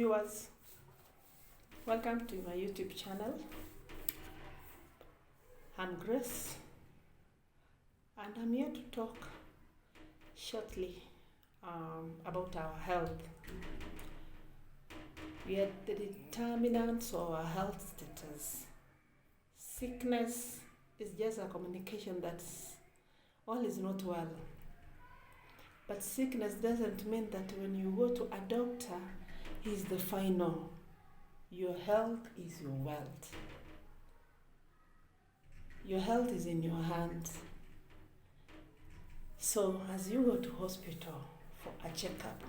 viewers, welcome to my YouTube channel. I'm Grace and I'm here to talk shortly about our health. We are the determinants of our health status. Sickness is just a communication that all is not well. But sickness doesn't mean that when you go to a doctor, he's the final. Your health is your wealth. Your health is in your hands. So as you go to hospital for a checkup,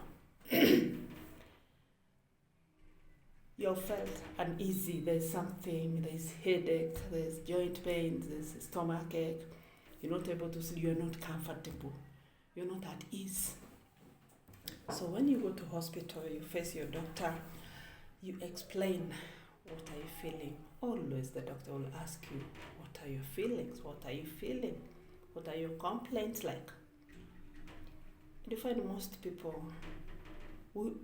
you felt uneasy, there's something, there's headache, there's joint pain, there's stomach ache, you're not able to sleep, you're not comfortable, you're not at ease. So when you go to hospital, you face your doctor, you explain what are you feeling. Always the doctor will ask you, what are your feelings? What are you feeling? What are your complaints like? And you find most people will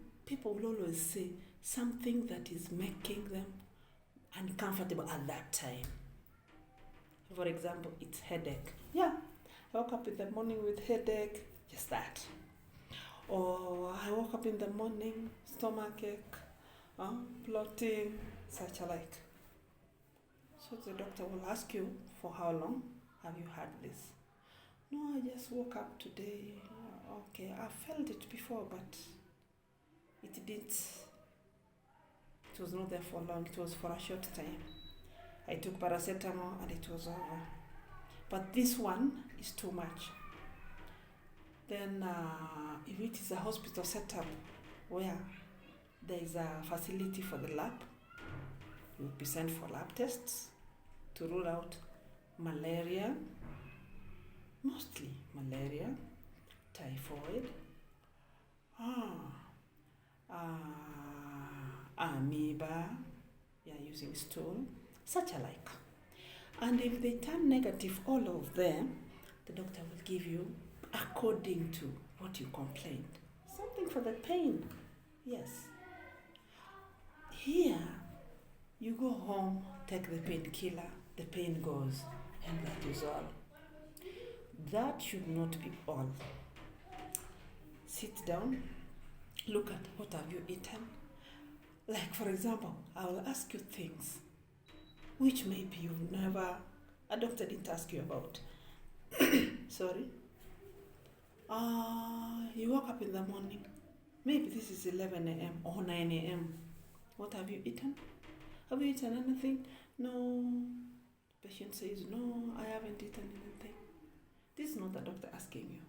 always say something that is making them uncomfortable at that time. For example, it's headache. Yeah, I woke up in the morning with headache, just that. Or I woke up in the morning, stomach ache, bloating, such alike. So the doctor will ask you, for how long have you had this? No, I just woke up today. Okay, I felt it before, but it was not there for long. It was for a short time. I took paracetamol and it was over. But this one is too much. Then if it is a hospital setup where there is a facility for the lab, you will be sent for lab tests to rule out malaria, mostly malaria, typhoid, amoeba, using stool, such alike. And if they turn negative, all of them, the doctor will give you according to what you complained. Something for the pain, yes. Here, you go home, take the painkiller, the pain goes, and that is all. That should not be all. Sit down, look at what have you eaten. Like for example, I will ask you things which maybe a doctor didn't ask you about. Sorry. You woke up in the morning. Maybe this is 11 a.m. or 9 a.m. What have you eaten? Have you eaten anything? No. The patient says, no, I haven't eaten anything. This is not the doctor asking you.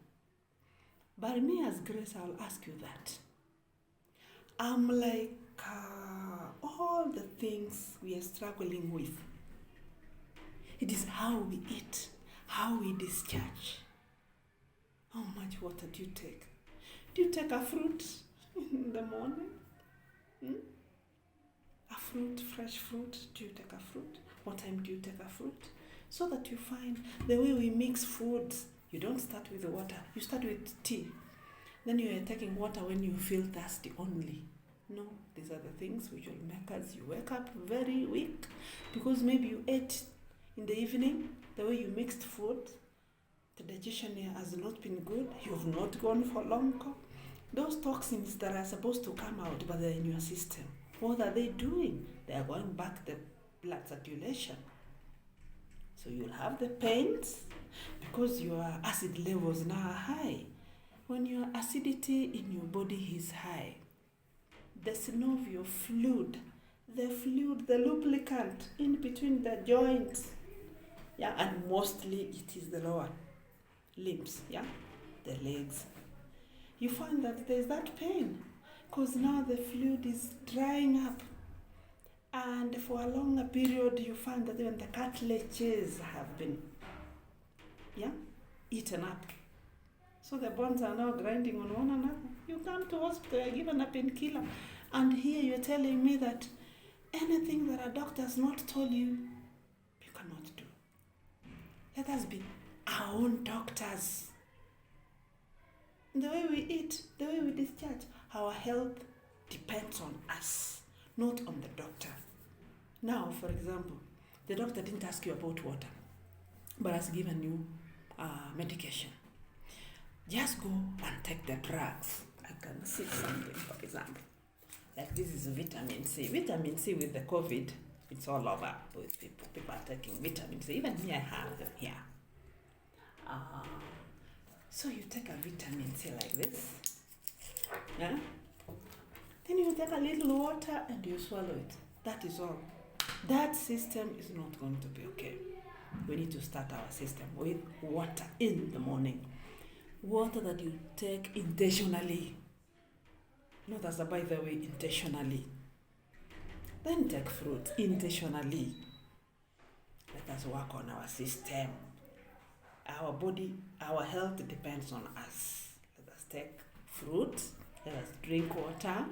But me as Grace, I'll ask you that. I'm like, all the things we are struggling with. It is how we eat, how we discharge. How much water do you take? Do you take a fruit in the morning? A fruit, fresh fruit? Do you take a fruit? What time do you take a fruit? So that you find the way we mix foods, you don't start with the water, you start with tea. Then you are taking water when you feel thirsty only. No, these are the things which will make us, you wake up very weak because maybe you ate in the evening, the way you mixed food, the digestion has not been good, you've not gone for long. Those toxins that are supposed to come out, but they're in your system, what are they doing? They are going back the blood circulation. So you'll have the pains because your acid levels now are high. When your acidity in your body is high, the synovial fluid, the lubricant in between the joints, and mostly it is the lower limbs, the legs. You find that there's that pain because now the fluid is drying up. And for a longer period, you find that even the cartilages have been eaten up. So the bones are now grinding on one another. You come to hospital, you're given a painkiller. And here you're telling me that anything that a doctor has not told you, you cannot do. Let us be our own doctors. The way we eat, the way we discharge, our health depends depends on us, not on the doctor. Now, for example, the doctor didn't ask you about water, but has given you medication. Just go and take the drugs. I can see something, for example. Like this is vitamin C. Vitamin C with the COVID, it's all over with people. People are taking vitamin C. Even me, I have them here. So you take a vitamin C like this. Yeah? Then you take a little water and you swallow it. That is all. That system is not going to be okay. We need to start our system with water in the morning. Water that you take intentionally. Not as a by the way, intentionally. Then take fruit intentionally. Let us work on our system. Our body, our health depends on us. Let us take fruit. Let us drink water.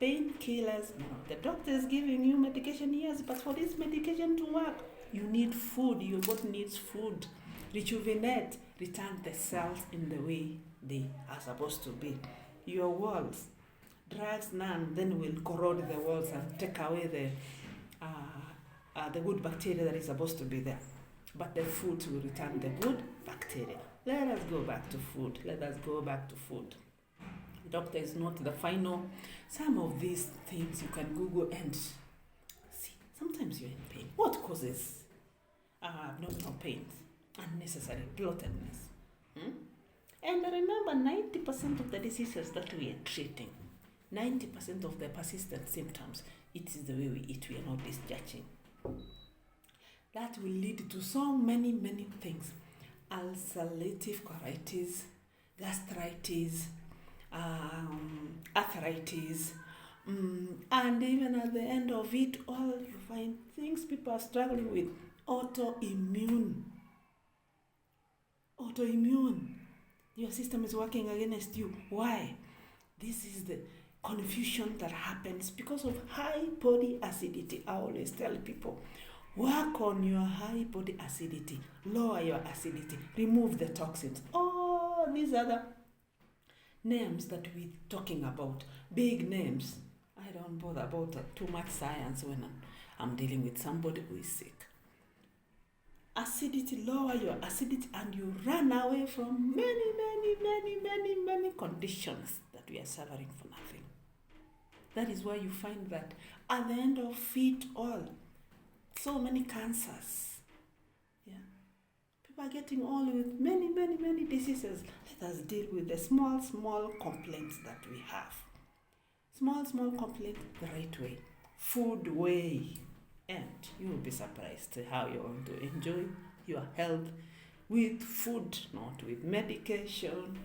Painkillers, no. The doctor is giving you medication, yes, but for this medication to work, you need food. Your body needs food. Rejuvenate, return the cells in the way they are supposed to be. Your walls, drugs none, then will corrode the walls and take away the good bacteria that is supposed to be there. But the food will return the good bacteria. Let us go back to food. Let us go back to food. Doctor is not the final. Some of these things you can Google and see. Sometimes you're in pain. What causes abdominal pains? Unnecessary bloatedness. And remember, 90% of the diseases that we are treating, 90% of the persistent symptoms, it is the way we eat. We are not misjudging. That will lead to so many things. Ulcerative colitis, gastritis, arthritis, and even at the end of it all, you find things people are struggling with. Autoimmune. Your system is working against you. Why? This is the confusion that happens because of high body acidity. I always tell people, work on your high body acidity, lower your acidity, remove the toxins. All these other names that we're talking about, big names. I don't bother about too much science when I'm dealing with somebody who is sick. Acidity, lower your acidity, and you run away from many conditions that we are suffering for nothing. That is why you find that at the end of it all, so many cancers. Yeah. People are getting all with many diseases. Let us deal with the small complaints that we have. Small complaints the right way. Food way. And you will be surprised how you're going to enjoy your health with food, not with medication.